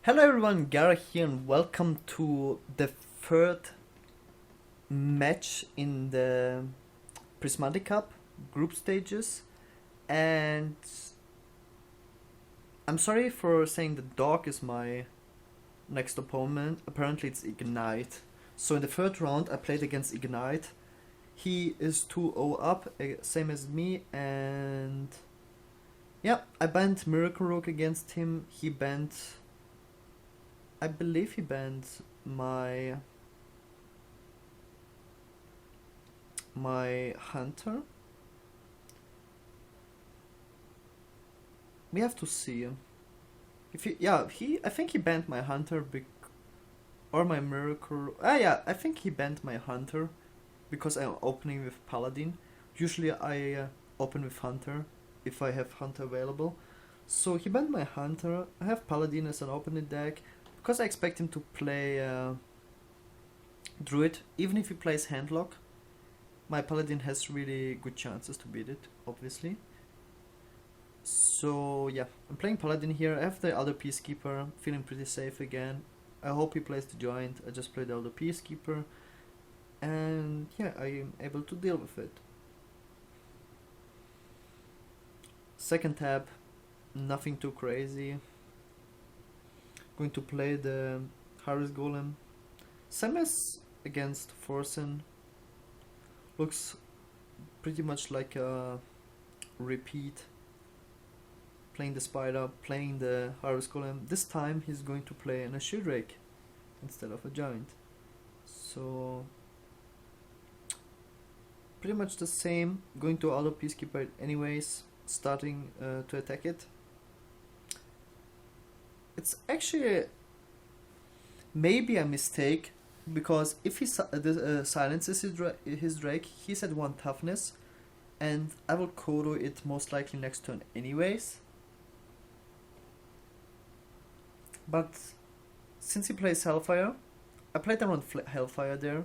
Hello everyone, Gaara here and welcome to the third match in the Prismata Cup group stages. And I'm sorry for saying the dog is my next opponent. Apparently it's Ignite. So in the third round I played against Ignite. He is 2-0 up, same as me, and yeah, I banned Miracle Rook against him. He banned, I believe he banned my hunter. We have to see. If I think he banned my hunter or my miracle. Yeah, I think he banned my hunter because I'm opening with paladin. Usually I open with hunter if I have hunter available. So he banned my hunter. I have paladin as an opening deck because I expect him to play druid. Even if he plays handlock, my paladin has really good chances to beat it, obviously. So yeah, I'm playing paladin here. I have the other peacekeeper, feeling pretty safe again. I hope he plays the giant. I just played the other peacekeeper, and yeah, I am able to deal with it. Second tab, nothing too crazy. Going to play the Harris Golem. Same as against Forsen. Looks pretty much like a repeat. Playing the spider, playing the Harvest Golem. This time he's going to play an Shield Rake instead of a giant. So pretty much the same. Going to auto peacekeeper anyways, starting to attack it. It's actually maybe a mistake because if he silences his Drake, he's at 1 toughness, and I will Kodo it most likely next turn anyways. But since he plays Hellfire, I played around Hellfire there.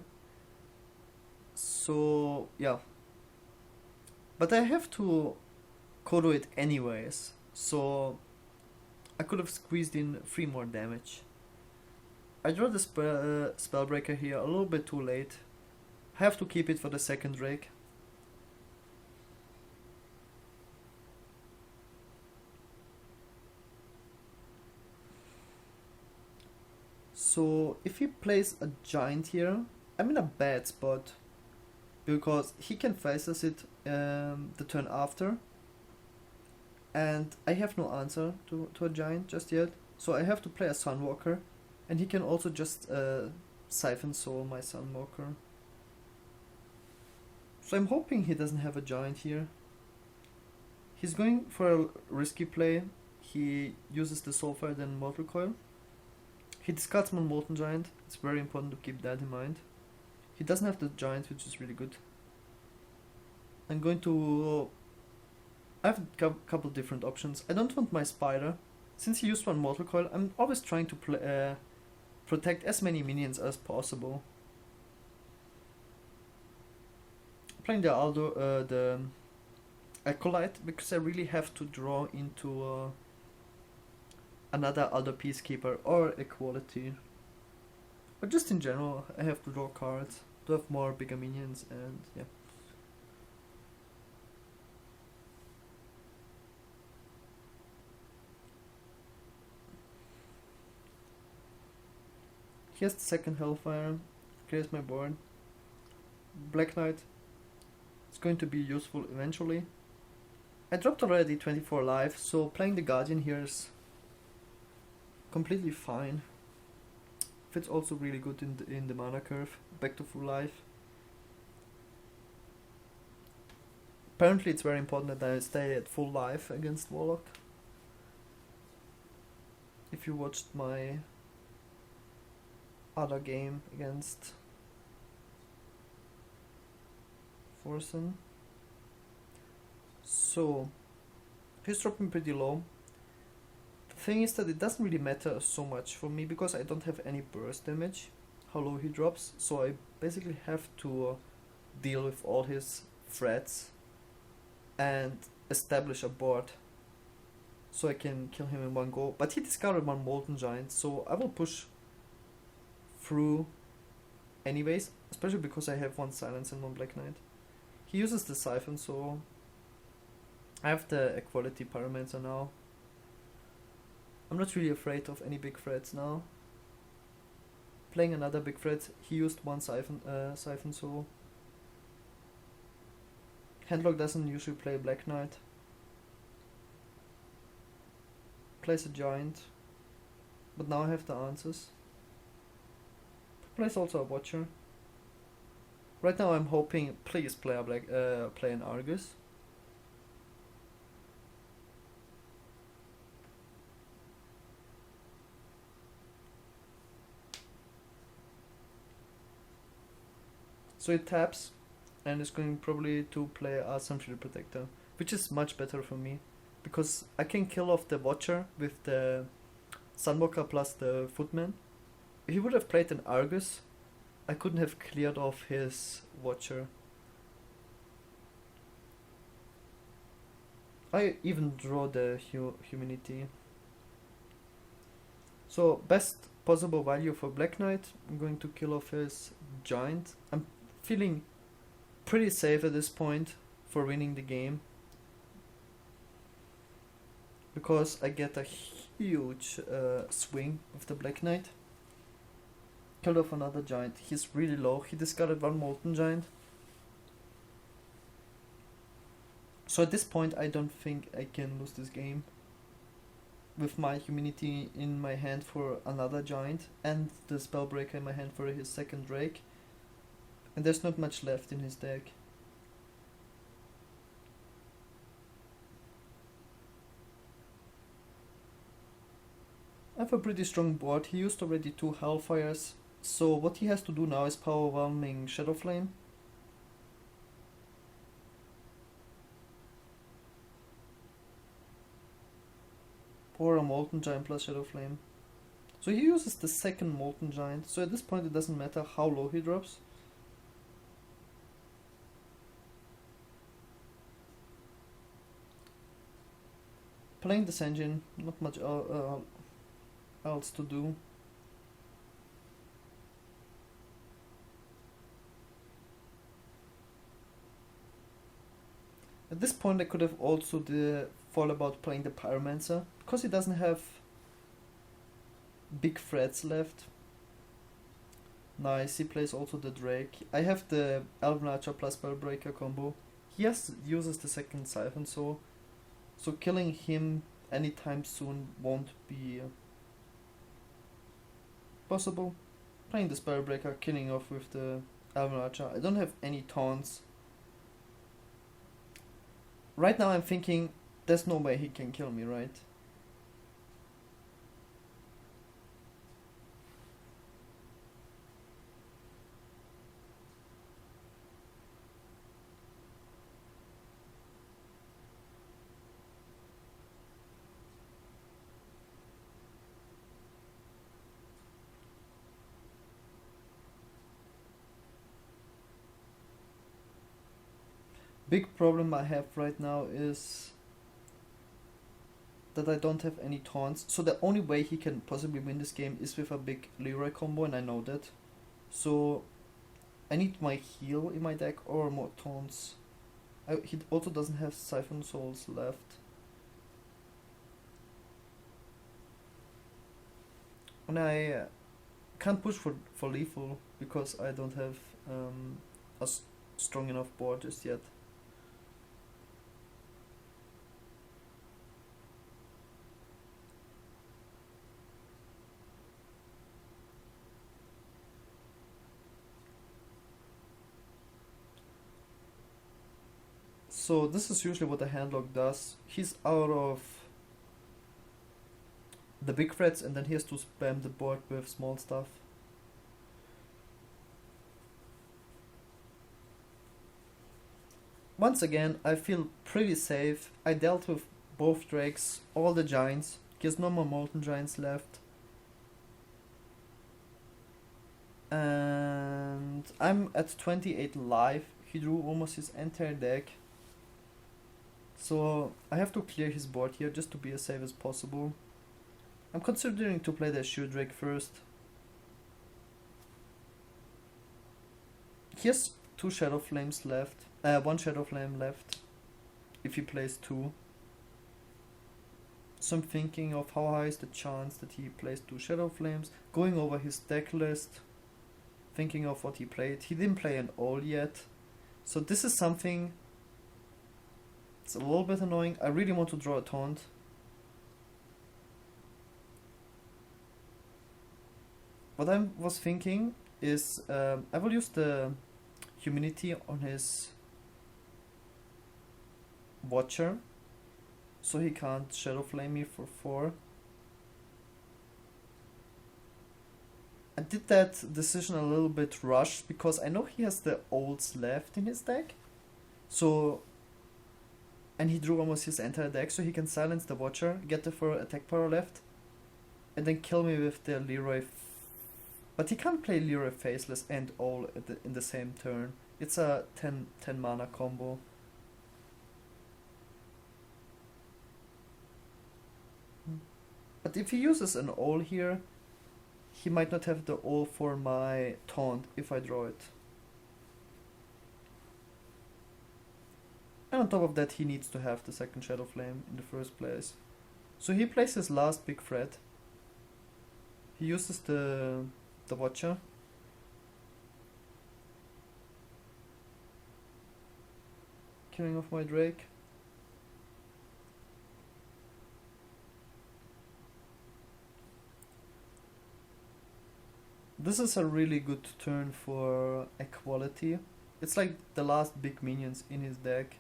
So yeah. But I have to Kodo it anyways. So I could have squeezed in 3 more damage. I draw the Spellbreaker here a little bit too late. I have to keep it for the second Drake. So if he plays a giant here, I'm in a bad spot because he can face us it the turn after, and I have no answer to a giant just yet. So I have to play a Sunwalker, and he can also just Siphon Soul my Sunwalker. So I'm hoping he doesn't have a giant here. He's going for a risky play. He uses the Soulfire then Mortal Coil. He discards my Molten Giant. It's very important to keep that in mind. He doesn't have the giant, which is really good. I'm going to... I have a couple different options. I don't want my spider. Since he used one Mortal Coil, I'm always trying to protect as many minions as possible. Playing the Acolyte because I really have to draw into another other peacekeeper or equality. But just in general, I have to draw cards to have more bigger minions, and yeah. Here's the second Hellfire. Clears my board. Black Knight. It's going to be useful eventually. I dropped already 24 life, so playing the Guardian here is completely fine. Fits also really good in the mana curve. Back to full life. Apparently it's very important that I stay at full life against Warlock. If you watched my other game against Forsen. So he's dropping pretty low. The thing is that it doesn't really matter so much for me because I don't have any burst damage how low he drops, so I basically have to deal with all his threats and establish a board. so I can kill him in one go. But he discarded one Molten Giant, so I will push through anyways, especially because I have one Silence and one Black Knight. He uses the Siphon, so I have the Equality Pyromancer now. I'm not really afraid of any big threats now. Playing another big threat, he used one Siphon, so Handlock doesn't usually play Black Knight. Plays a Giant, but now I have the answers. Plays also a Watcher. Right now I'm hoping, please play a play an Argus. So it taps, and is going probably to play a Sunfield Protector, which is much better for me, because I can kill off the Watcher with the Sunwalker plus the Footman. If he would have played an Argus, I couldn't have cleared off his Watcher. I even draw the Humanity. So best possible value for Black Knight, I'm going to kill off his Giant. I'm feeling pretty safe at this point for winning the game, because I get a huge swing with the Black Knight. Killed off another Giant. He's really low. He discarded one Molten Giant. So at this point I don't think I can lose this game with my Humanity in my hand for another Giant and the Spellbreaker in my hand for his second Drake. And there's not much left in his deck. I have a pretty strong board. He used already 2 Hellfires, so what he has to do now is Powerwhelming Shadow Flame. Or a Molten Giant plus Shadow Flame. So he uses the second Molten Giant, so at this point it doesn't matter how low he drops. Playing this engine, not much else to do. At this point I could have also thought about playing the Pyromancer, because he doesn't have big threats left. Nice, he plays also the Drake. I have the Elven Archer plus Spellbreaker combo. He uses the second Siphon, so killing him anytime soon won't be possible. Playing the Spellbreaker, killing off with the Elven Archer. I don't have any taunts. Right now I'm thinking, there's no way he can kill me, right? Big problem I have right now is that I don't have any taunts, so the only way he can possibly win this game is with a big Leroy combo, and I know that. So I need my heal in my deck or more taunts. He also doesn't have Siphon Souls left. And I can't push for lethal because I don't have a strong enough board just yet. So this is usually what a handlock does. He's out of the big threats and then he has to spam the board with small stuff. Once again, I feel pretty safe. I dealt with both drakes, all the giants. He has no more molten giants left. And I'm at 28 life. He drew almost his entire deck. So I have to clear his board here just to be as safe as possible. I'm considering to play the Shield Drake first. He has 2 Shadow Flames left. 1 Shadow Flame left. If he plays 2. So I'm thinking of how high is the chance that he plays 2 Shadow Flames. Going over his deck list. Thinking of what he played. He didn't play an all yet. So this is something. It's a little bit annoying. I really want to draw a taunt. What I was thinking is I will use the humidity on his Watcher, so he can't Shadow Flame me for 4. I did that decision a little bit rushed because I know he has the olds left in his deck. So, and he drew almost his entire deck, so he can silence the Watcher, get the 4 attack power left, and then kill me with the Leroy. But he can't play Leroy Faceless and all in the same turn. It's a 10 mana combo. But if he uses an all here, he might not have the all for my taunt if I draw it. And on top of that, he needs to have the second Shadow Flame in the first place. So he plays his last big threat. He uses the Watcher. Killing off my Drake. This is a really good turn for equality. It's like the last big minions in his deck.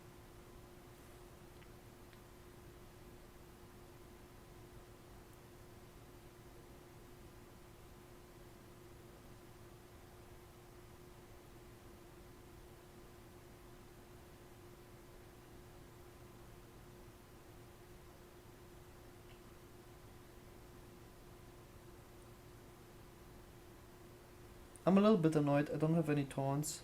I'm a little bit annoyed, I don't have any taunts.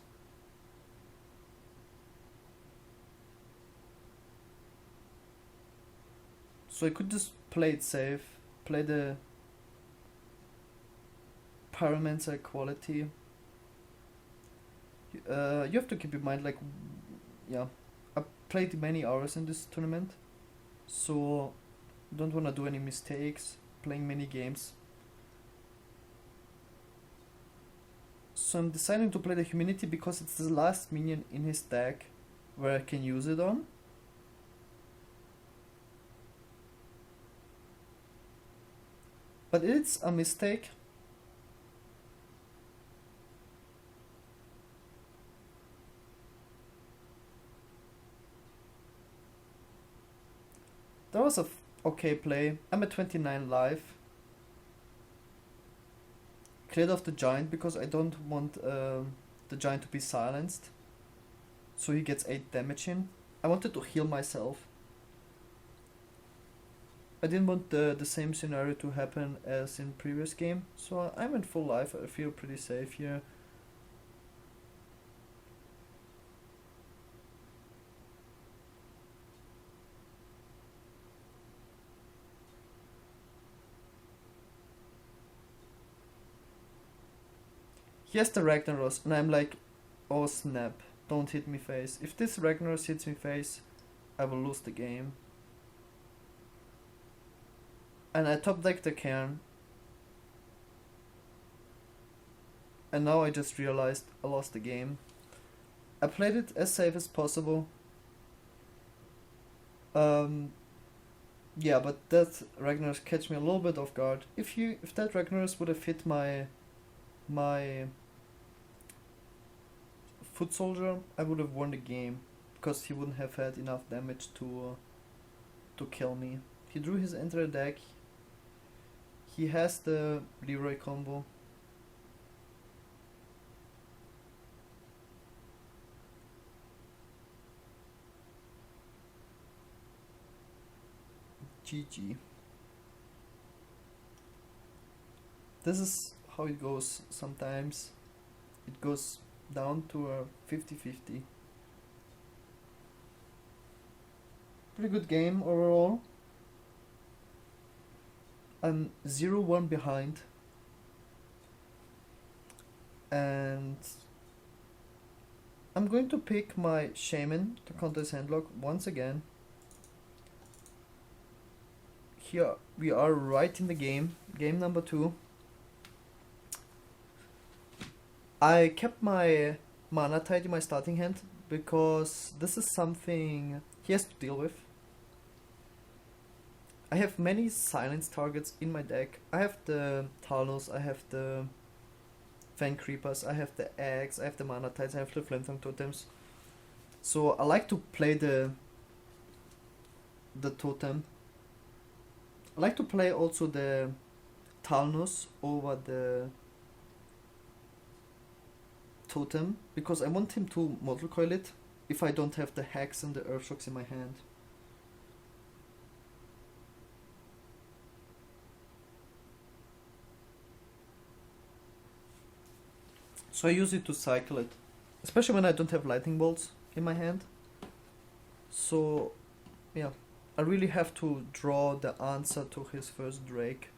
So I could just play it safe, play the Pyromancer quality. You have to keep in mind, like, yeah, I played many hours in this tournament, so don't wanna do any mistakes playing many games. So I'm deciding to play the Humidity because it's the last minion in his deck where I can use it on. But it's a mistake. That was a okay play. I'm at 29 life. Cleared off the giant because I don't want the giant to be silenced. So he gets 8 damage in. I wanted to heal myself. I didn't want the same scenario to happen as in previous game. So I'm in full life. I feel pretty safe here. He has the Ragnaros, and I'm like, oh snap, don't hit me face. If this Ragnaros hits me face, I will lose the game. And I top decked the Cairn. And now I just realized I lost the game. I played it as safe as possible. Yeah, but that Ragnaros catch me a little bit off guard. If that Ragnaros would have hit my Foot Soldier, I would have won the game because he wouldn't have had enough damage to kill me. He drew his entire deck. He has the Leroy combo. GG. This is how it goes sometimes. It goes down to a 50-50. Pretty good game overall. I'm 0-1 behind. And I'm going to pick my Shaman to counter his handlock once again. Here we are right in the game. Game number 2. I kept my mana tied in my starting hand because this is something he has to deal with. I have many silence targets in my deck. I have the Talnos, I have the Fan Creepers, I have the Eggs, I have the Mana Tides, I have the Flamethorn Totems. So I like to play the totem. I like to play also the Talnos over the totem because I want him to Mortal Coil it if I don't have the Hex and the Earthshocks in my hand. So I use it to cycle it, especially when I don't have lightning bolts in my hand. So yeah, I really have to draw the answer to his first Drake.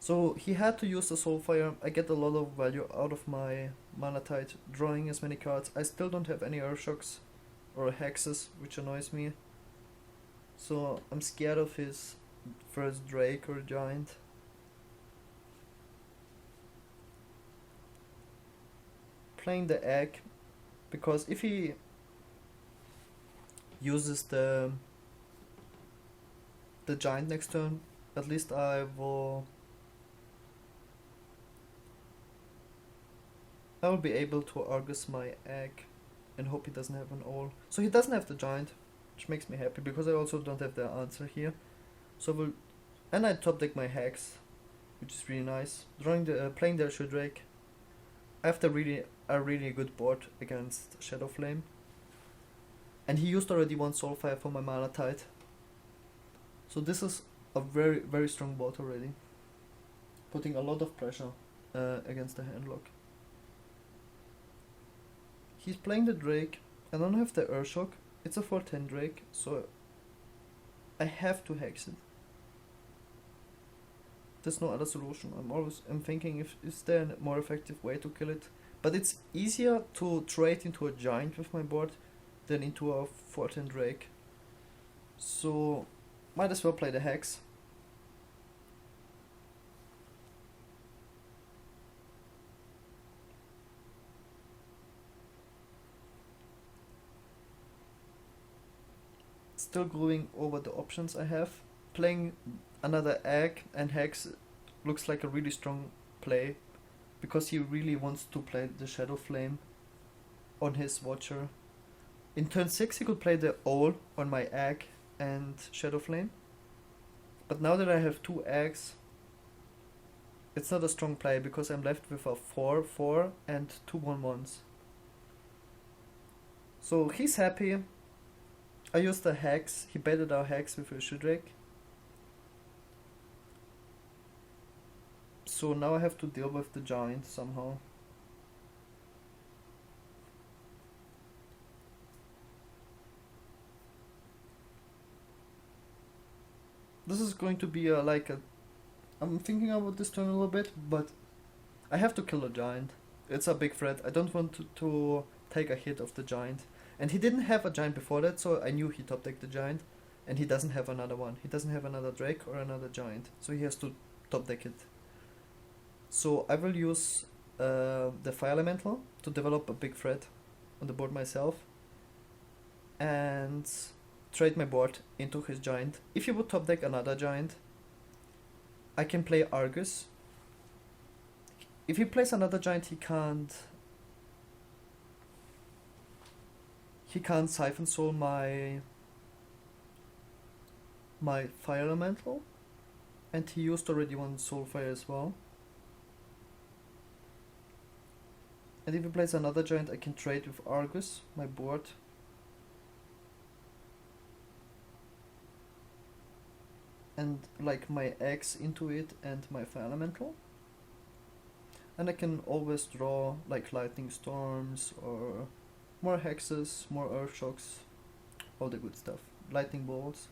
So he had to use the Soulfire. I get a lot of value out of my Mana Tide, drawing as many cards. I still don't have any Earthshocks or Hexes, which annoys me. So I'm scared of his first Drake or Giant. Playing the Egg, because if he uses the Giant next turn, at least I will be able to Argus my Egg and hope he doesn't have an All. So he doesn't have the Giant, which makes me happy because I also don't have the answer here. So I top deck my Hex, which is really nice. Playing the Ashura Drake. I have a really good board against Shadow Flame. And he used already one Soulfire for my Mana Tide. So this is a very, very strong board already. Putting a lot of pressure against the handlock. He's playing the Drake. I don't have the Earthshock. It's a 4/10 Drake, so I have to Hex it. There's no other solution. I'm thinking is there a more effective way to kill it. But it's easier to trade into a Giant with my board than into a 4/10 Drake. So might as well play the Hex. Still going over the options I have. Playing another Egg and Hex looks like a really strong play because he really wants to play the Shadow Flame on his Watcher. In turn 6 he could play the Owl on my Egg and Shadow Flame. But now that I have 2 Eggs, it's not a strong play because I'm left with a 4/4 and 2 1/1s. So he's happy. I used the Hex. He baited our Hex with a Ashura Drake. So now I have to deal with the Giant somehow. This is going to be I'm thinking about this turn a little bit, but I have to kill the Giant. It's a big threat. I don't want to take a hit of the Giant. And he didn't have a Giant before that, so I knew he top decked the Giant. And he doesn't have another one. He doesn't have another Drake or another Giant. So he has to top deck it. So I will use the Fire Elemental to develop a big threat on the board myself. And trade my board into his Giant. If he would top deck another Giant, I can play Argus. If he plays another Giant, he can't Siphon Soul my Fire Elemental. And he used already one Soulfire as well. And if he plays another Giant, I can trade with Argus, my board. And like my X into it and my Fire Elemental. And I can always draw like Lightning Storms or more Hexes, more Earthshocks, all the good stuff. Lightning bolts.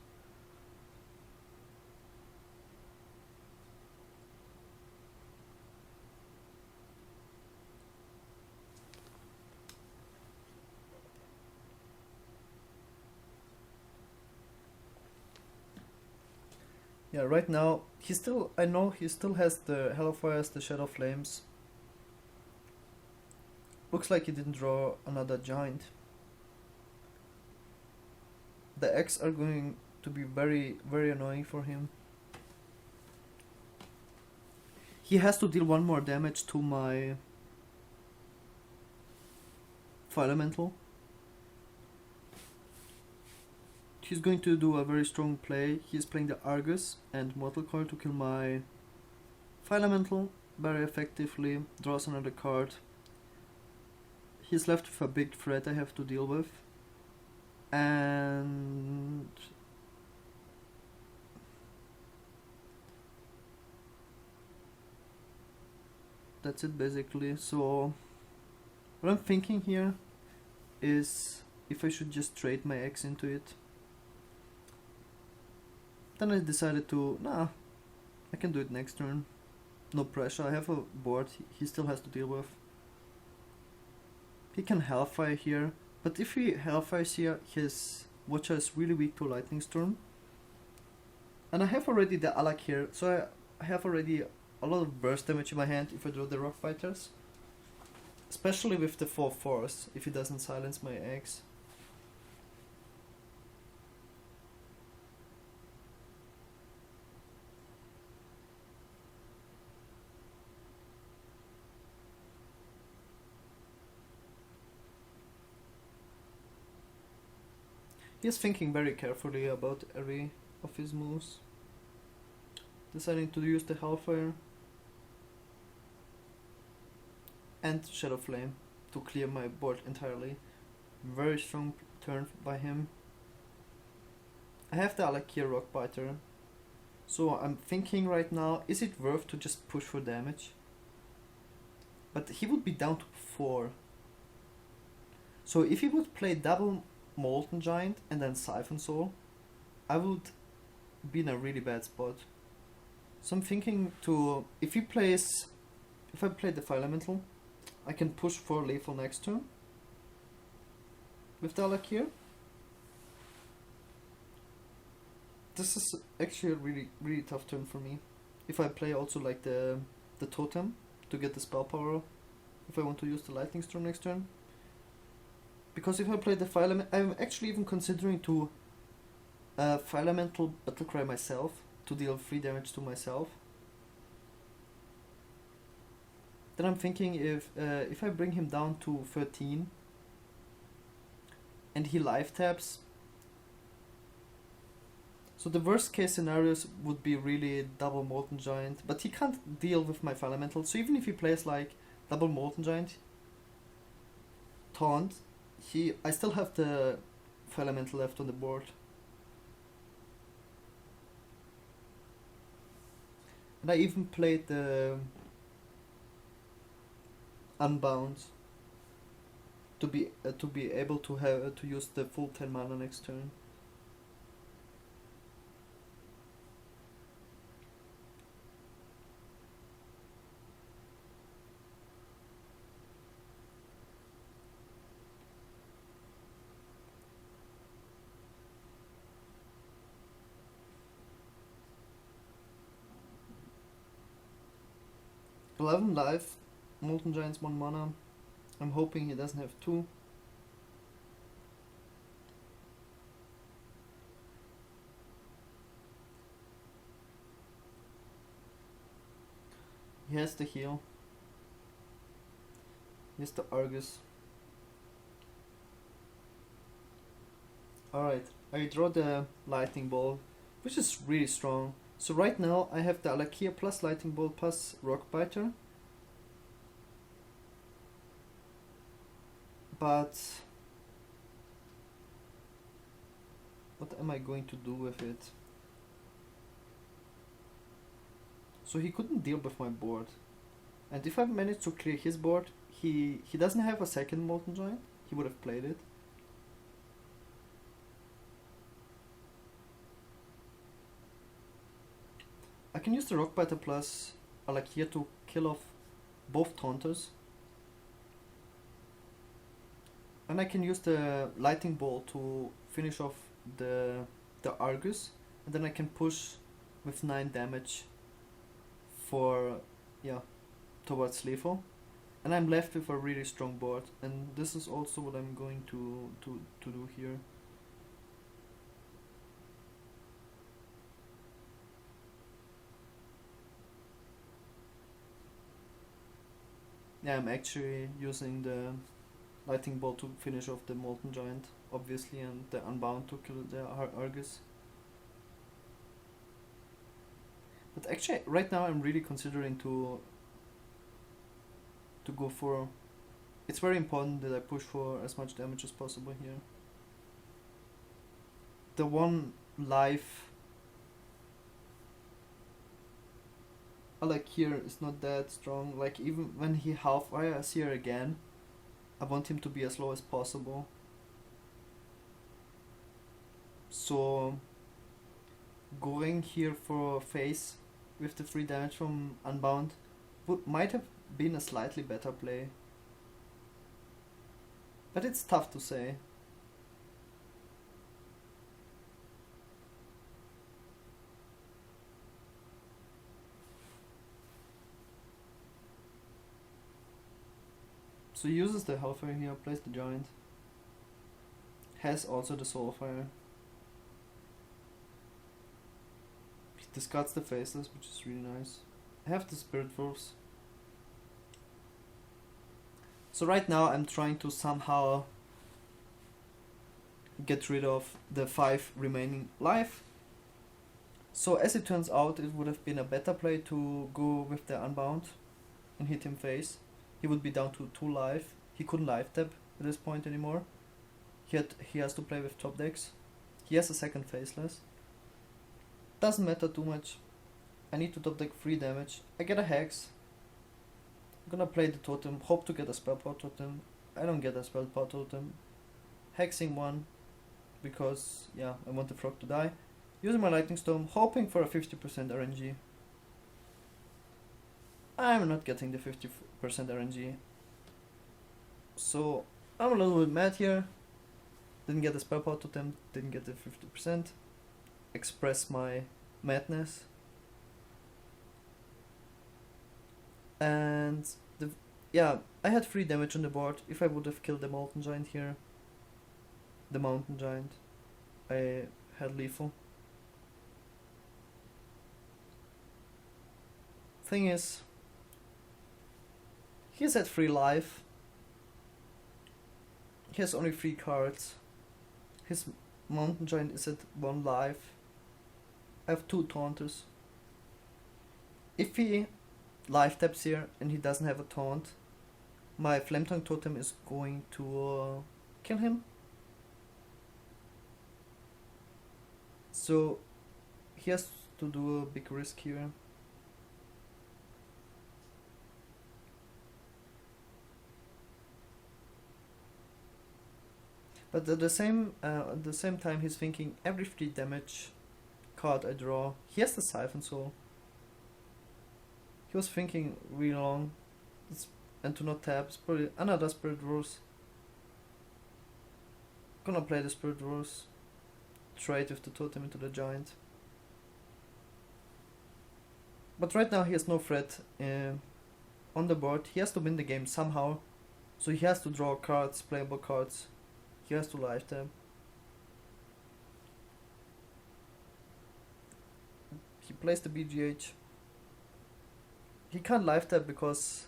Yeah, right now I know he still has the Hellfires, the Shadow Flames. Looks like he didn't draw another giant. The X are going to be very, very annoying for him. He has to deal one more damage to my Fire Elemental. He's going to do a very strong play. He's playing the Argus and Mortal Coil to kill my Fire Elemental very effectively. Draws another card. He's left with a big threat I have to deal with. And that's it basically. So what I'm thinking here is if I should just trade my X into it. Then I decided to, nah, I can do it next turn. No pressure, I have a board he still has to deal with. He can Hellfire here, but if he Hellfires here, his Watcher is really weak to Lightning Storm. And I have already the Alak here, so I have already a lot of burst damage in my hand if I draw the Rock Biters. Especially with the 4/4s, if he doesn't silence my eggs. He's thinking very carefully about every of his moves. Deciding to use the Hellfire and Shadow Flame to clear my board entirely. Very strong turn by him. I have the Alakir Rockbiter, so I'm thinking right now, is it worth to just push for damage? But he would be down to 4. So if he would play double Molten Giant and then Siphon Soul, I would be in a really bad spot. So I'm thinking to, if I play the Fire Elemental, I can push for lethal next turn with the Alakir. This is actually a really, really tough turn for me. If I play also like the Totem to get the spell power, if I want to use the Lightning Storm next turn. Because if I play the Fire Elemental, I'm actually even considering to Fire Elemental Battlecry myself to deal 3 damage to myself. Then I'm thinking if I bring him down to 13 and he live taps. So the worst case scenarios would be really double Molten Giant, but he can't deal with my Fire Elemental. So even if he plays like double Molten Giant, Taunt, I still have the Fire Elemental left on the board. And I even played the Unbound to be able to have to use the full 10 mana next turn. "11 life, Molten Giant's 1 mana. I'm hoping he doesn't have 2. He has the heal. He has the Argus. Alright, I draw the Lightning Ball, which is really strong. So right now I have the Alakir plus Lightning Bolt plus Rockbiter. But what am I going to do with it? So he couldn't deal with my board. And if I managed to clear his board, he doesn't have a second Molten Giant. He would have played it. can use the Rockbiter plus like here to kill off both Taunters. And I can use the Lightning Bolt to finish off the Argus, and then I can push with 9 damage for, yeah, towards lethal. And I'm left with a really strong board, and this is also what I'm going to do here. Yeah, I'm actually using the Lightning Bolt to finish off the Molten Giant, obviously, and the Unbound to kill the Argus. But actually, right now I'm really considering to go for... It's very important that I push for as much damage as possible here. The one life I like here is not that strong. Like, even when he half fires here again, I want him to be as low as possible. So going here for face with the 3 damage from Unbound might have been a slightly better play. But it's tough to say. So he uses the Hellfire here, plays the Giant. Has also the Soulfire. He discards the Faceless, which is really nice. I have the Spirit Wolves. So right now I'm trying to somehow get rid of the 5 remaining life. So as it turns out, it would have been a better play to go with the Unbound and hit him face. He would be down to 2 life. He couldn't life tap at this point anymore. He has to play with top decks. He has a second Faceless. Doesn't matter too much. I need to top deck 3 damage. I get a Hex. I'm gonna play the Totem, hope to get a Spell Power Totem. I don't get a Spell Power Totem. Hexing 1, because, yeah, I want the Frog to die. Using my Lightning Storm, hoping for a 50% RNG. I'm not getting the 50% RNG. So, I'm a little bit mad here. Didn't get the Spell Power Totem, didn't get the 50%. Express my madness. And yeah, I had 3 damage on the board. If I would have killed the Molten Giant here, the Mountain Giant, I had lethal. Thing is, he's at 3 life. He has only 3 cards. His Mountain Giant is at 1 life. I have 2 Taunters. If he life taps here and he doesn't have a taunt, my Flametongue Totem is going to kill him. So he has to do a big risk here. But at the same time, he's thinking every 3 damage card I draw. He has the Siphon Soul. He was thinking really long, and to not tap. Another Spirit Rose. Gonna play the Spirit Rose. Trade with the Totem into the Giant. But right now he has no threat on the board. He has to win the game somehow. So he has to draw cards, playable cards. He has to life tap. He plays the BGH. He can't life tap because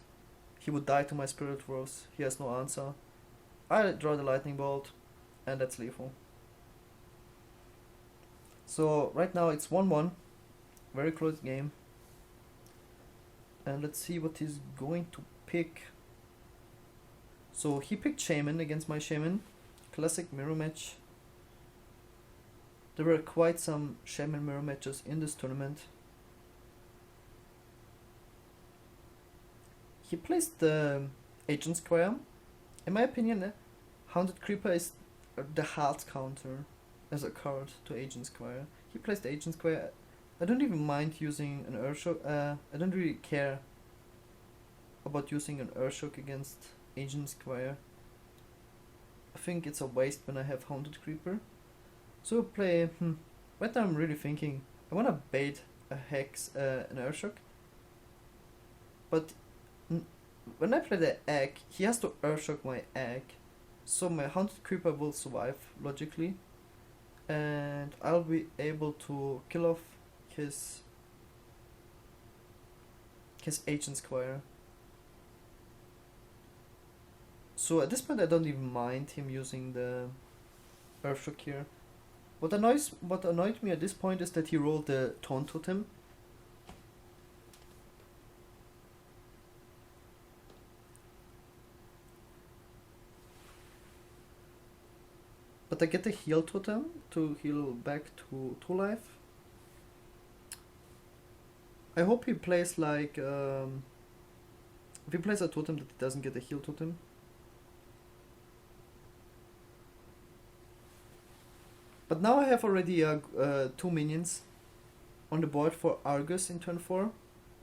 he would die to my Spirit Rose. He has no answer. I draw the Lightning Bolt, and that's lethal. So right now it's 1-1. Very close game. And let's see what he's going to pick. So he picked Shaman against my Shaman. Classic mirror match. There were quite some Shaman mirror matches in this tournament. He placed the Agent Square. In my opinion, Haunted Creeper is the hard counter as a card to Agent Square. He placed the Agent Square I don't even mind using an Earthshock. I don't really care about using an Earthshock against Ancient Squire. I think it's a waste when I have Haunted Creeper. So play. Right now I'm really thinking. I wanna bait a Hex, an Earthshock. But when I play the egg, he has to Earthshock my egg. So my Haunted Creeper will survive logically. And I'll be able to kill off his Ancient Squire. So at this point I don't even mind him using the Earthshock here. What annoyed me at this point is that he rolled the Taunt Totem. But I get the Heal Totem to heal back to 2 life. I hope he plays like if he plays a totem that he doesn't get a Heal Totem. But now I have already 2 minions on the board for Argus in turn 4,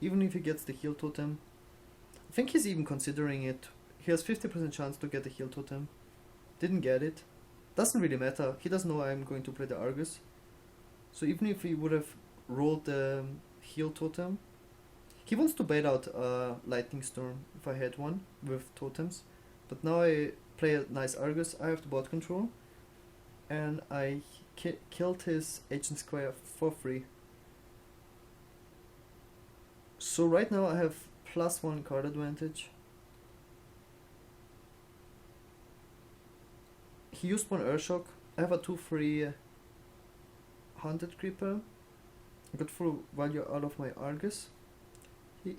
even if he gets the Heal Totem. I think he's even considering it. He has 50% chance to get the Heal Totem. Didn't get it. Doesn't really matter. He doesn't know I'm going to play the Argus. So even if he would have rolled the Heal Totem, he wants to bait out a Lightning Storm if I had one with totems. But now I play a nice Argus, I have the board control. And I killed his Ancient Squire for free. So right now I have +1 card advantage. He used one Earthshock. I have a 2/3 Haunted Creeper. I got full value out of my Argus.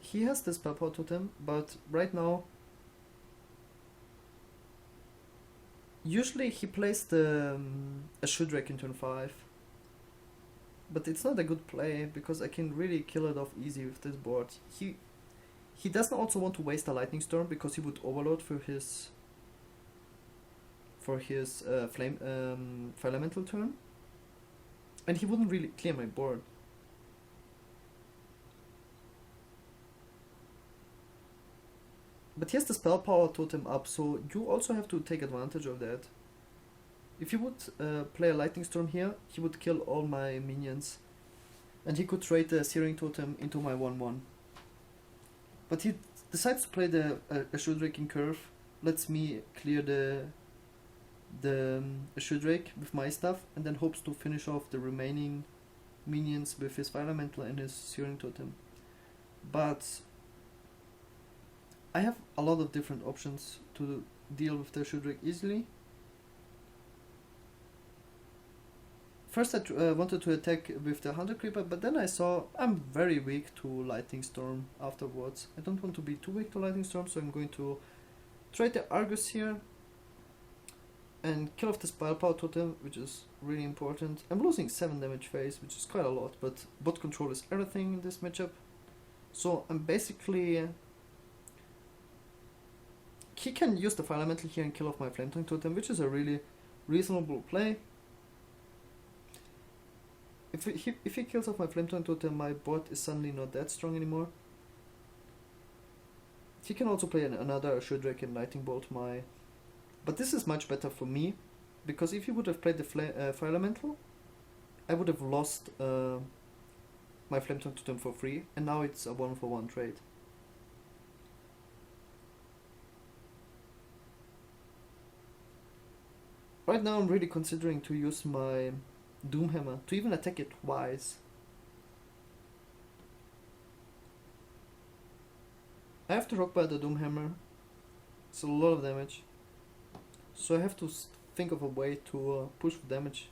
He has this Spell Power Totem, but right now usually he plays the a Shudrake in turn 5. But it's not a good play because I can really kill it off easy with this board. He doesn't also want to waste a Lightning Storm because he would overload for his flame Fire Elemental turn. And he wouldn't really clear my board. But he has the Spell Power Totem up, so you also have to take advantage of that. If he would play a Lightning Storm here, he would kill all my minions. And he could trade the Searing Totem into my 1/1. But he decides to play the Shudrake in curve, lets me clear the Shudrake with my stuff, and then hopes to finish off the remaining minions with his Fire Elemental and his Searing Totem. But I have a lot of different options to deal with the Shudrake easily. First I wanted to attack with the Hunter Creeper, but then I saw I'm very weak to Lightning Storm afterwards. I don't want to be too weak to Lightning Storm, so I'm going to trade the Argus here and kill off the Spell Power Totem, which is really important. I'm losing 7 damage phase, which is quite a lot, but bot control is everything in this matchup. So I'm basically... he can use the Fire Elemental here and kill off my Flame Tongue Totem, which is a really reasonable play. If he kills off my Flame Tongue Totem, my board is suddenly not that strong anymore. He can also play another Shudrake and Lightning Bolt my... But this is much better for me, because if he would have played the Fire Elemental, I would have lost my Flame Tongue Totem for free, and now it's a 1-for-1 trade. Right now I'm really considering to use my Doomhammer to even attack it twice. I have to rock by the Doomhammer. It's a lot of damage. So I have to think of a way to push for damage.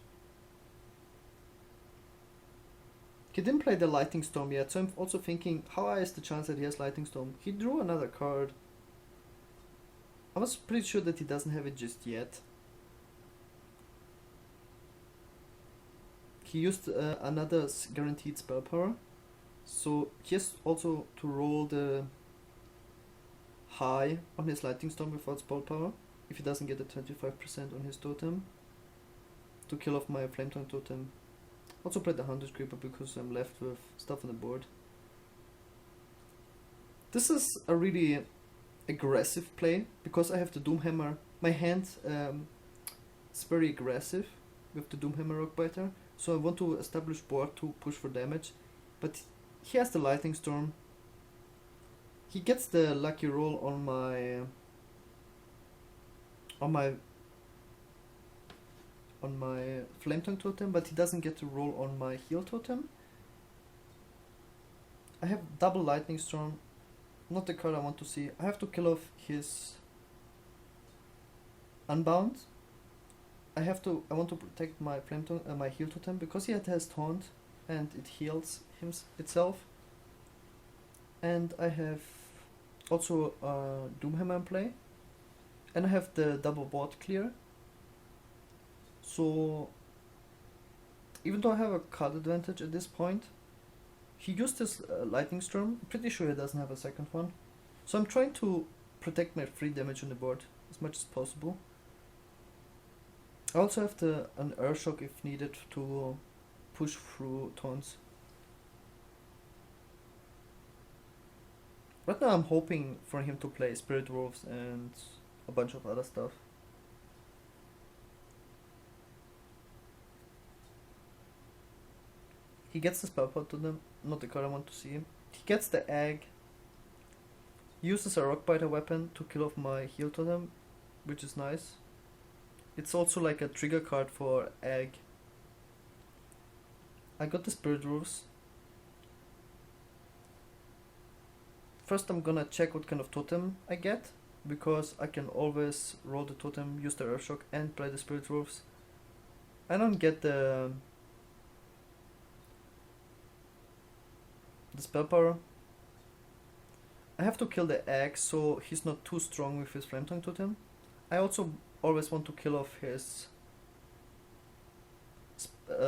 He didn't play the Lightning Storm yet, so I'm also thinking, how high is the chance that he has Lightning Storm? He drew another card. I was pretty sure that he doesn't have it just yet. He used another guaranteed spell power, so he has also to roll the high on his Lightning Storm without spell power, if he doesn't get a 25% on his totem, to kill off my Flame Tongue Totem. Also play the 100 creeper because I'm left with stuff on the board. This is a really aggressive play because I have the Doomhammer. My hand is very aggressive with the Doomhammer Rockbiter, so I want to establish board to push for damage, but he has the Lightning Storm. He gets the lucky roll on my Flame Tongue Totem, but he doesn't get to roll on my Heal Totem. I have double Lightning Storm, not the card I want to see. I have to kill off his Unbound. I want to protect my Flame Tongue, my Heal Totem, because he has Taunt and it heals itself. And I have also Doomhammer in play, and I have the double board clear. So even though I have a card advantage at this point, he used his Lightning Storm. I'm pretty sure he doesn't have a second one. So I'm trying to protect my free damage on the board as much as possible. I also have an Earthshock if needed to push through taunts. Right now I'm hoping for him to play Spirit Wolves and a bunch of other stuff. He gets the spell pot to them, not the card I want to see. He gets the egg, uses a Rockbiter weapon to kill off my Heal Totem, which is nice. It's also like a trigger card for egg. I got the Spirit Wolves. First I'm gonna check what kind of totem I get, because I can always roll the totem, use the Earthshock and play the Spirit Wolves. I don't get the spell power. I have to kill the egg so he's not too strong with his Flame Tongue Totem. I also always want to kill off his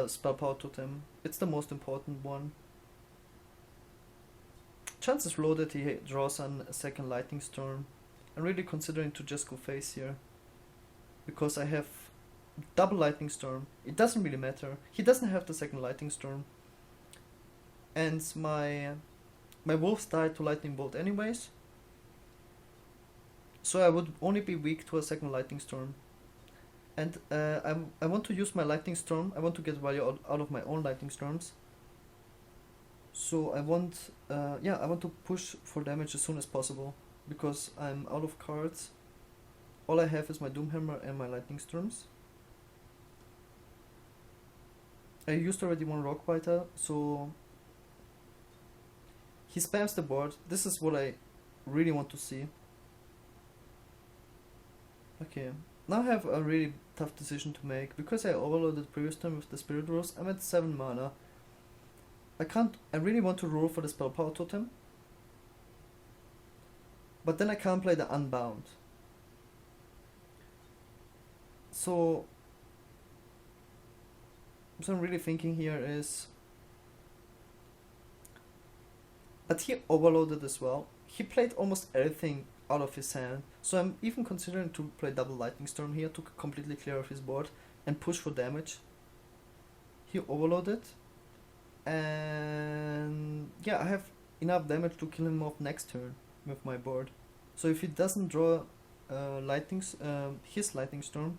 spell power totem. It's the most important one. Chances low that he draws a second Lightning Storm. I'm really considering to just go face here, because I have double Lightning Storm. It doesn't really matter. He doesn't have the second Lightning Storm, and my wolves died to Lightning Bolt anyways, so I would only be weak to a second Lightning Storm. And I want to use my Lightning Storm. I want to get value out of my own Lightning Storms. So I want to push for damage as soon as possible, because I'm out of cards. All I have is my Doomhammer and my Lightning Storms. I used already one Rockbiter, so he spams the board. This is what I really want to see. Okay, now I have a really tough decision to make, because I overloaded previous turn with the Spirit Wolves. I'm at 7 mana. I really want to roll for the Spell Power Totem, but then I can't play the Unbound. So what I'm really thinking here is that he overloaded as well. He played almost everything out of his hand, so I'm even considering to play double Lightning Storm here to completely clear off his board and push for damage. He overloaded, and yeah, I have enough damage to kill him off next turn with my board. So if he doesn't draw his Lightning Storm,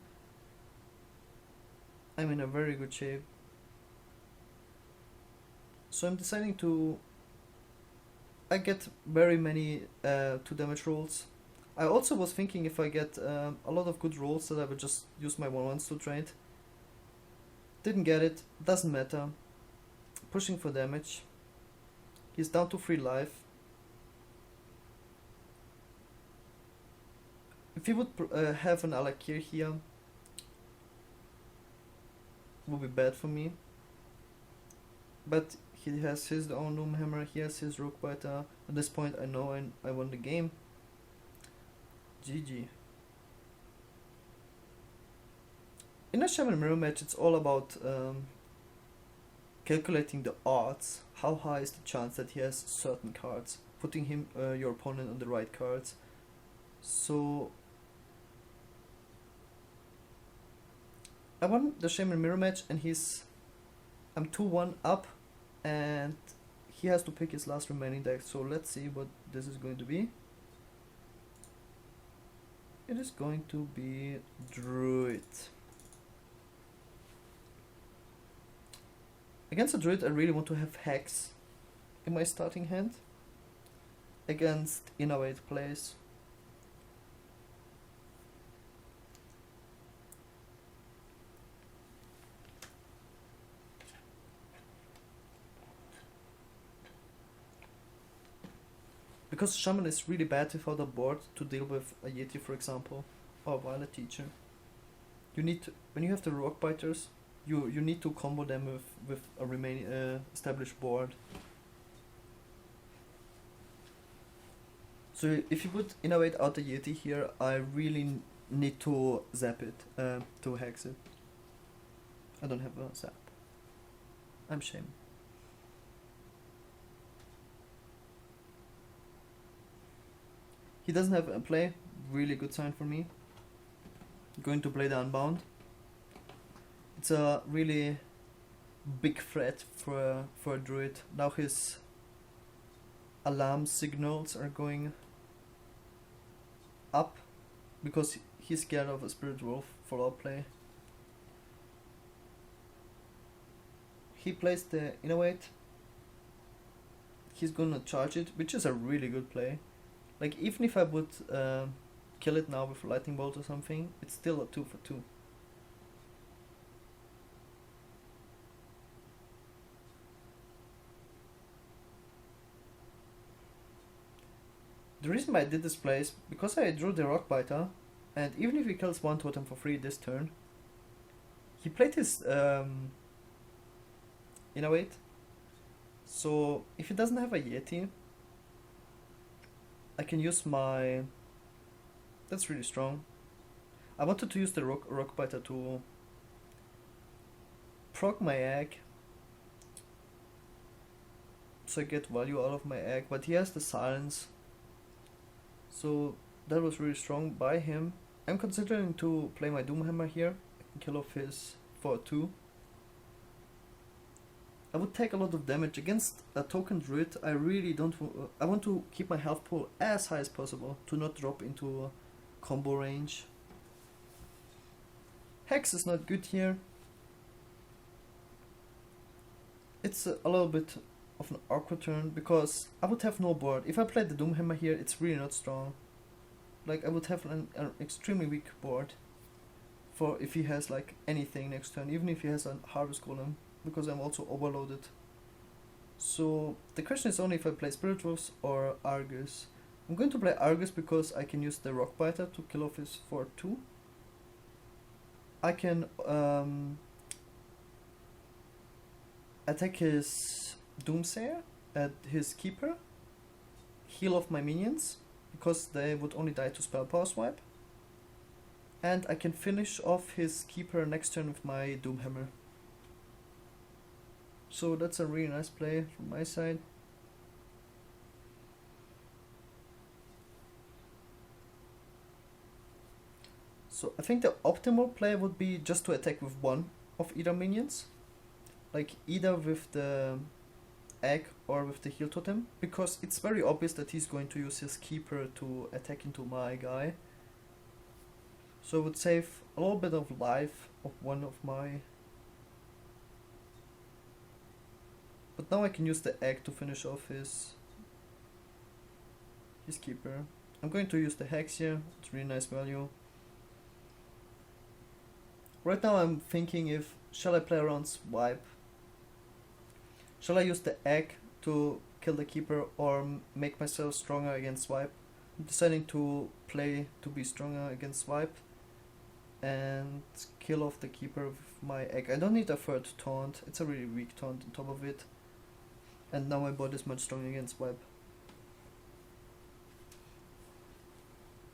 I'm in a very good shape. So I'm deciding to... I get very many 2 damage rolls. I also was thinking if I get a lot of good rolls that I would just use my 1/1s to trade. Didn't get it, doesn't matter. Pushing for damage. He's down to 3 life. If he would have an Alakir here, would be bad for me. But he has his own Doomhammer, he has his Rookbiter. At this point I know I won the game. GG. In a Shaman Mirror match, it's all about calculating the odds. How high is the chance that he has certain cards? Putting your opponent on the right cards. So I won the Shaman Mirror match, and his I'm 2-1 up, and he has to pick his last remaining deck, so let's see what this is going to be. It is going to be Druid. Against a Druid, I really want to have Hex in my starting hand. Against Innovate plays. Because Shaman is really bad without a board to deal with a Yeti, for example, or a Violet Teacher. You need to, when you have the Rock Biters, you need to combo them with a remaining established board. So if you put Innovate out the Yeti here, I really need to zap it, to hex it. I don't have a zap. I'm shame. He doesn't have a play, really good sign for me. Going to play the Unbound. It's a really big threat for a Druid. Now his alarm signals are going up because he's scared of a Spirit Wolf follow-up play. He plays the Innovate. He's gonna charge it, which is a really good play. Like, even if I would kill it now with a Lightning Bolt or something, it's still a 2 for 2. The reason why I did this play is because I drew the Rockbiter, and even if he kills one totem for free this turn, he played his Innovate. So if he doesn't have a Yeti, I can use my... That's really strong. I wanted to use the Rockbiter to proc my egg, so I get value out of my egg, but he has the silence, so that was really strong by him. I'm considering to play my Doomhammer here. I can kill off his 4-2. I would take a lot of damage against a token Druid. I really don't. I want to keep my health pool as high as possible to not drop into combo range. Hex is not good here. It's a little bit of an awkward turn because I would have no board. If I played the Doomhammer here, it's really not strong. Like, I would have an extremely weak board for if he has like anything next turn, even if he has a Harvest Golem, because I'm also overloaded. So the question is only if I play Spirit Wolves or Argus. I'm going to play Argus because I can use the Rockbiter to kill off his 4-2. I can attack his Doomsayer at his Keeper, heal off my minions because they would only die to Spell Power Swipe, and I can finish off his Keeper next turn with my Doomhammer. So that's a really nice play from my side. So I think the optimal play would be just to attack with one of either minions, like either with the egg or with the heal totem, because it's very obvious that he's going to use his Keeper to attack into my guy. So I would save a little bit of life of one of my... But now I can use the egg to finish off his Keeper. I'm going to use the Hex here, it's really nice value. Right now I'm thinking if, shall I play around Swipe? Shall I use the egg to kill the Keeper or make myself stronger against Swipe? I'm deciding to play to be stronger against Swipe and kill off the Keeper with my egg. I don't need a third taunt, it's a really weak taunt on top of it. And now my board is much stronger against Swipe.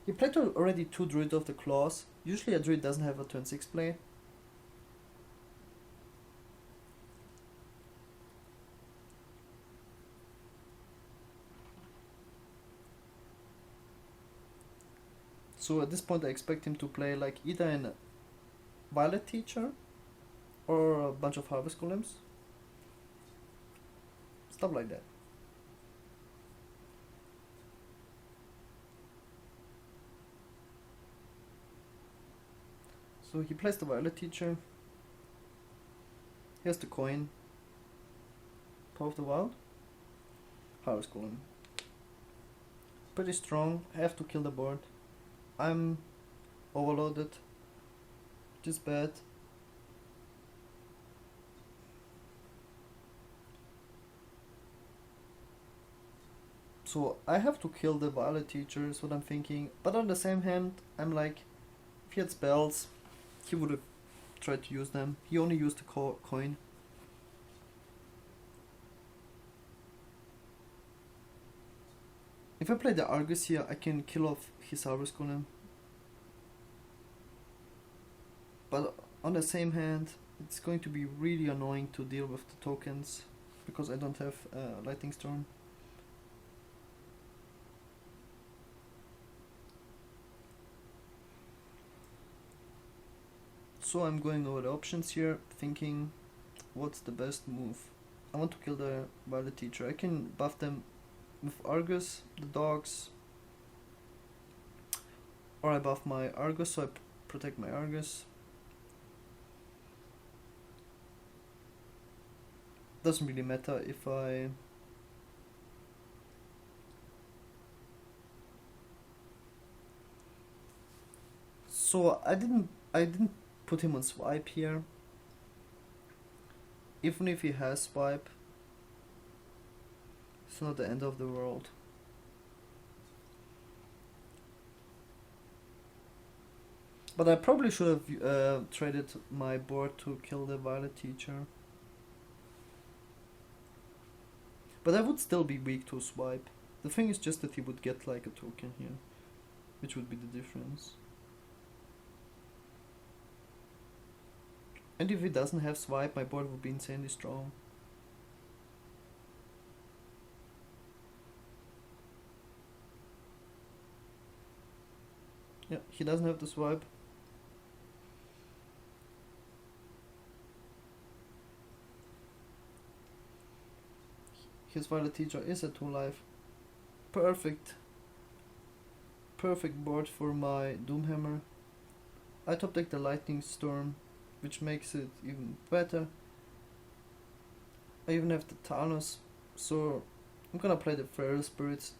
He played already 2 Druid of the Claws. Usually a Druid doesn't have a turn 6 play. So at this point I expect him to play like either a Violet Teacher or a bunch of Harvest Golems. Stuff like that. So he plays the Violet Teacher. Here's the coin. Power of the Wild. Harvest Golem. Pretty strong. I have to kill the board. I'm overloaded. Which is bad. So I have to kill the Violet Teacher is what I'm thinking. But on the same hand, I'm like, if he had spells, he would have tried to use them. He only used the coin. If I play the Argus here, I can kill off his Harvest Golem. But on the same hand, it's going to be really annoying to deal with the tokens because I don't have Lightning Storm. So I'm going over the options here, thinking what's the best move. I want to kill the Violet Teacher. I can buff them with Argus, the dogs, or I buff my Argus so I protect my Argus. Doesn't really matter if I so I didn't put him on swipe here. Even if he has swipe, it's not the end of the world. But I probably should have traded my board to kill the Violet Teacher. But I would still be weak to swipe. The thing is just that he would get like a token here, which would be the difference. And if he doesn't have swipe, my board would be insanely strong. Yeah, he doesn't have the swipe. His Violet Teacher is a 2 life. Perfect. Perfect board for my Doomhammer. I top deck the Lightning Storm, which makes it even better. I even have the Talos, so I'm gonna play the Feral Spirits.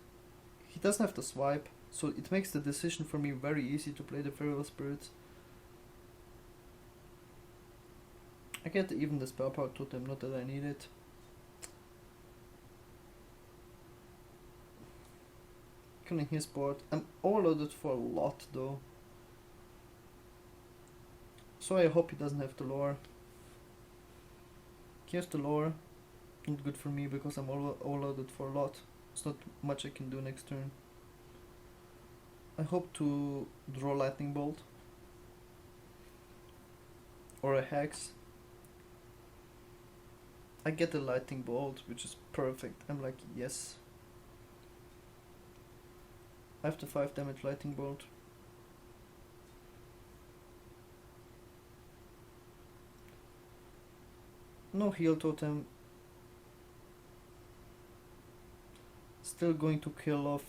He doesn't have the swipe, so it makes the decision for me very easy to play the Feral Spirits. I get even the Spell Power Totem, not that I need it. Killing his board. I'm overloaded for a lot though. So I hope he doesn't have the lore. He has the lore. Not good for me because I'm overloaded for a lot. There's not much I can do next turn. I hope to draw Lightning Bolt. Or a Hex. I get the Lightning Bolt, which is perfect. I'm like, yes. I have the 5 damage Lightning Bolt. No heal totem. Still going to kill off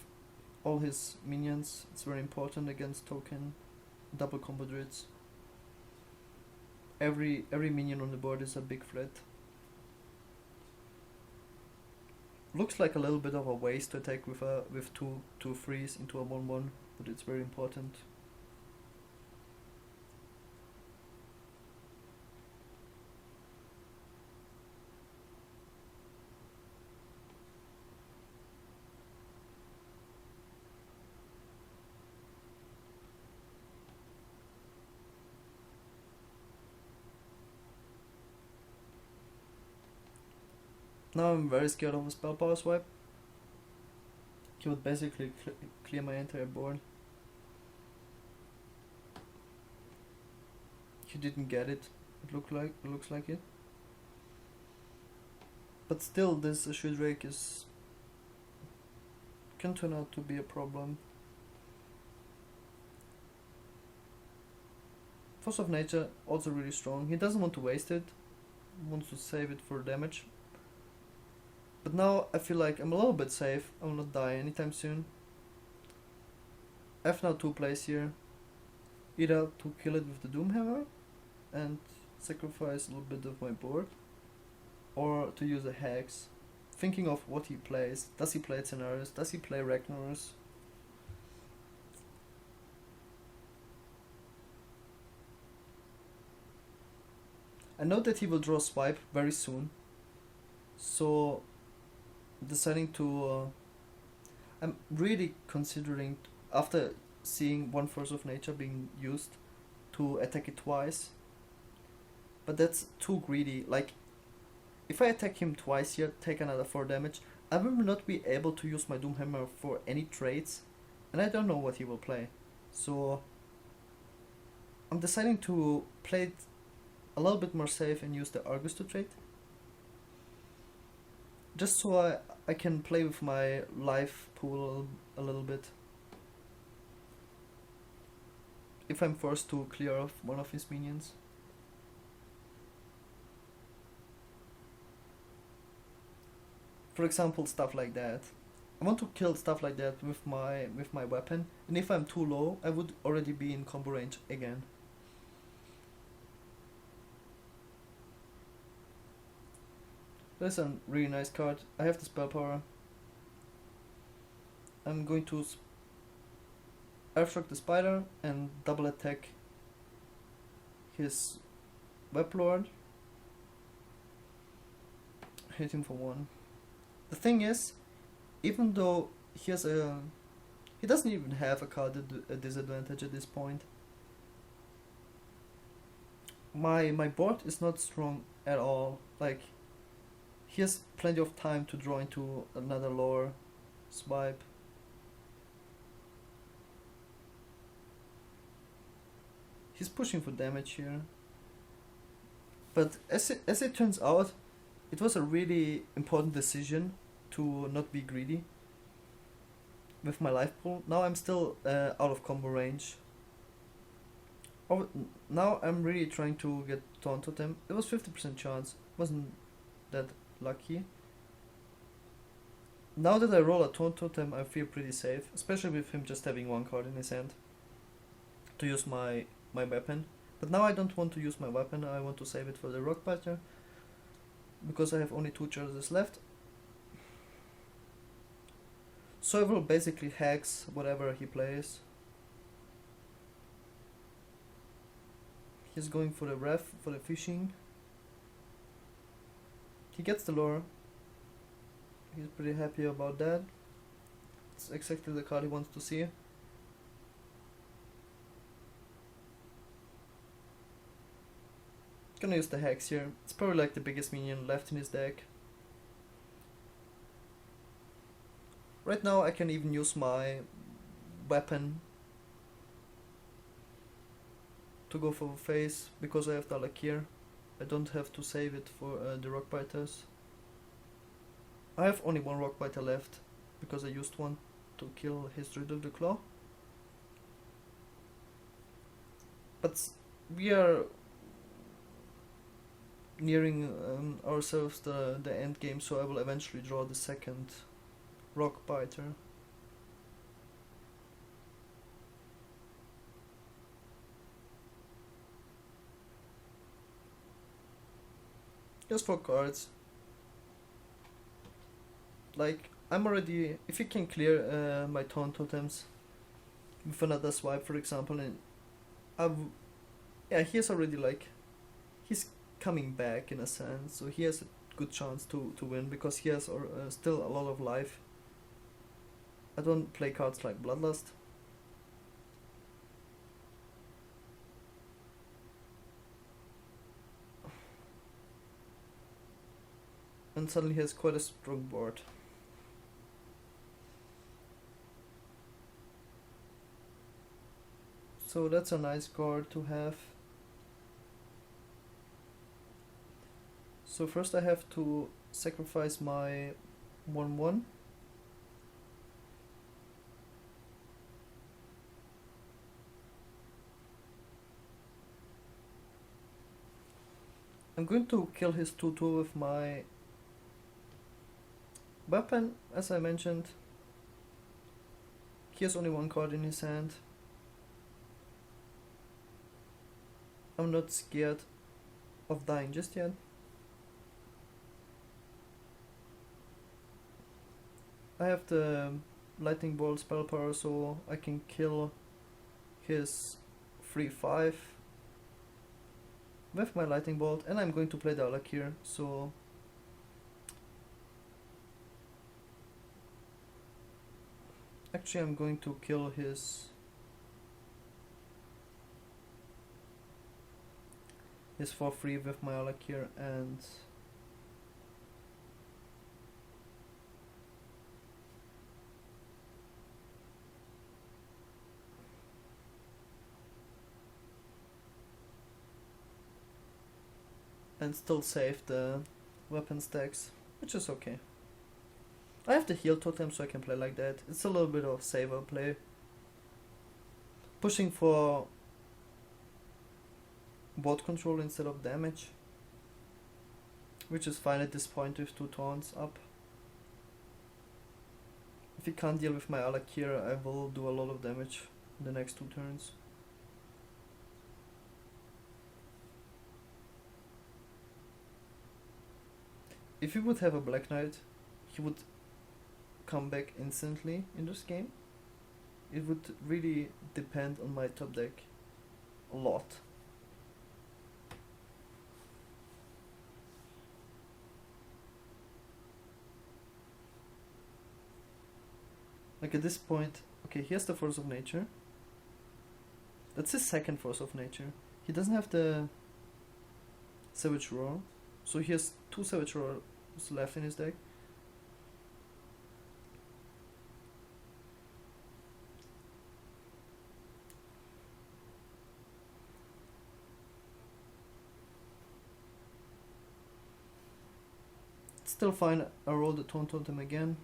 all his minions. It's very important against token. Double combo druids. Every minion on the board is a big threat. Looks like a little bit of a waste to attack with two freeze into a 1/1, but it's very important. Now I'm very scared of a spell power swipe. He would basically clear my entire board. He didn't get it. It looks like it. But still, this Ashwidrake can turn out to be a problem. Force of Nature also really strong. He doesn't want to waste it. He wants to save it for damage. But now I feel like I'm a little bit safe. I will not die anytime soon. I have now two plays here. Either to kill it with the Doomhammer and sacrifice a little bit of my board, or to use a Hex. Thinking of what he plays. Does he play Scenarios? Does he play Ragnarus? I know that he will draw Swipe very soon, so deciding to I'm really considering, after seeing one Force of Nature being used, to attack it twice. But that's too greedy. Like, if I attack him twice here, take another 4 damage, I will not be able to use my Doomhammer for any trades, and I don't know what he will play. So I'm deciding to play it a little bit more safe and use the Argus to trade. Just so I can play with my life pool a little bit. If I'm forced to clear off one of his minions. For example, stuff like that. I want to kill stuff like that with my weapon, and if I'm too low, I would already be in combo range again. That's a really nice card. I have the spell power. I'm going to Earthshock the Spider and double attack his Web Lord. Hit him for 1. The thing is, even though he doesn't even have a card at a disadvantage at this point. My board is not strong at all. Like, he has plenty of time to draw into another lore swipe. He's pushing for damage here. But as it turns out, it was a really important decision to not be greedy with my life pool. Now I'm still out of combo range. Now I'm really trying to get Taunt Totem. It was 50% chance. Wasn't that lucky. Now that I roll a Taunt Totem, I feel pretty safe, especially with him just having 1 card in his hand to use my weapon. But now I don't want to use my weapon, I want to save it for the Rockbiter, because I have only 2 charges left. So I will basically hex whatever he plays. He's going for the ref, for the fishing. He gets the lore. He's pretty happy about that. It's exactly the card he wants to see. Gonna use the Hex here. It's probably like the biggest minion left in his deck. Right now I can even use my weapon to go for face because I have Dalakir. I don't have to save it for the Rockbiters. I have only 1 Rockbiter left because I used one to kill his Druid of the Claw. But we are nearing ourselves the end game, so I will eventually draw the second Rockbiter. Just 4 cards. Like, I'm already, if you can clear my Taunt Totems with another swipe, for example, and yeah, he's already like, he's coming back in a sense, so he has a good chance to win because he has still a lot of life. I don't play cards like Bloodlust. And suddenly he has quite a strong board. So that's a nice card to have. So first I have to sacrifice my 1/1. I'm going to kill his 2/2 with my weapon, as I mentioned, he has only one card in his hand. I'm not scared of dying just yet. I have the lightning bolt spell power, so I can kill his 3/5 with my lightning bolt, and I'm going to play the Alak here, so actually I'm going to kill his 4/3 with my Alak here, and still save the weapon stacks, which is okay. I have the heal totem, so I can play like that. It's a little bit of saver play. Pushing for board control instead of damage, which is fine at this point with 2 taunts up. If he can't deal with my Alak here, I will do a lot of damage in the next 2 turns. If he would have a Black Knight, he would come back instantly in this game. It would really depend on my top deck a lot. Like at this point, okay, he has the Force of Nature. That's his second Force of Nature. He doesn't have the Savage Roar, so he has 2 Savage Roars left in his deck. Still fine, I roll the Taunt Totem again.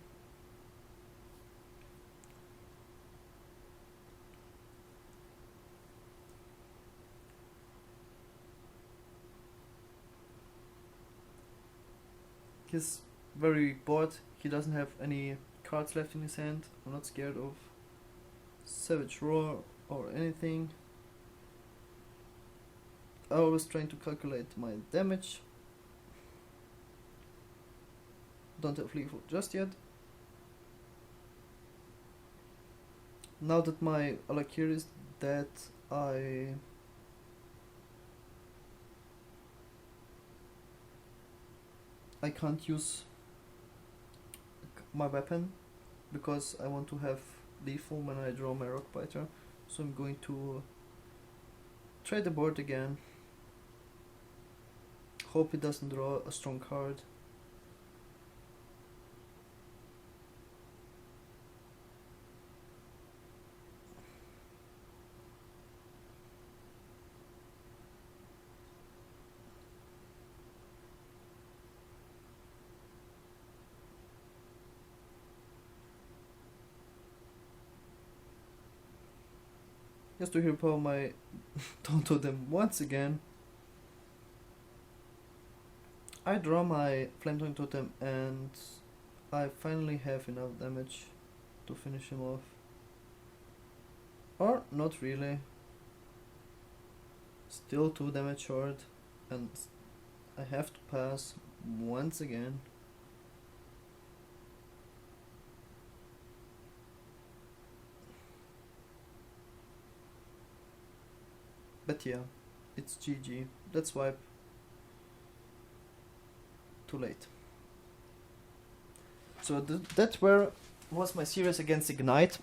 He's very bored, he doesn't have any cards left in his hand. I'm not scared of Savage Roar or anything. I was trying to calculate my damage. Don't have lethal just yet. Now that my Alakir is dead, I can't use my weapon because I want to have lethal when I draw my Rockbiter, so I'm going to try the board again. Hope it doesn't draw a strong card. Just to hero power my Taunt Totem once again. I draw my Flame Tongue Totem and I finally have enough damage to finish him off. Or not really. Still 2 damage short, and I have to pass once again. But yeah, it's GG. Let's wipe. Too late. So that was my series against Ignite.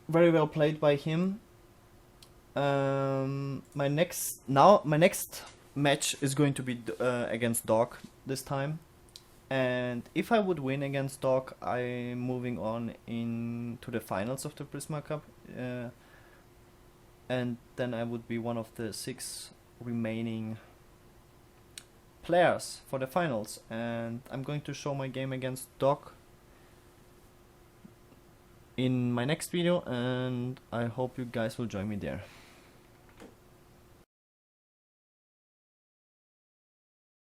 Very well played by him. My next match is going to be against Doc this time. And if I would win against Doc, I'm moving on into the finals of the Prisma Cup. And then I would be one of the 6 remaining players for the finals. And I'm going to show my game against Doc in my next video, and I hope you guys will join me there.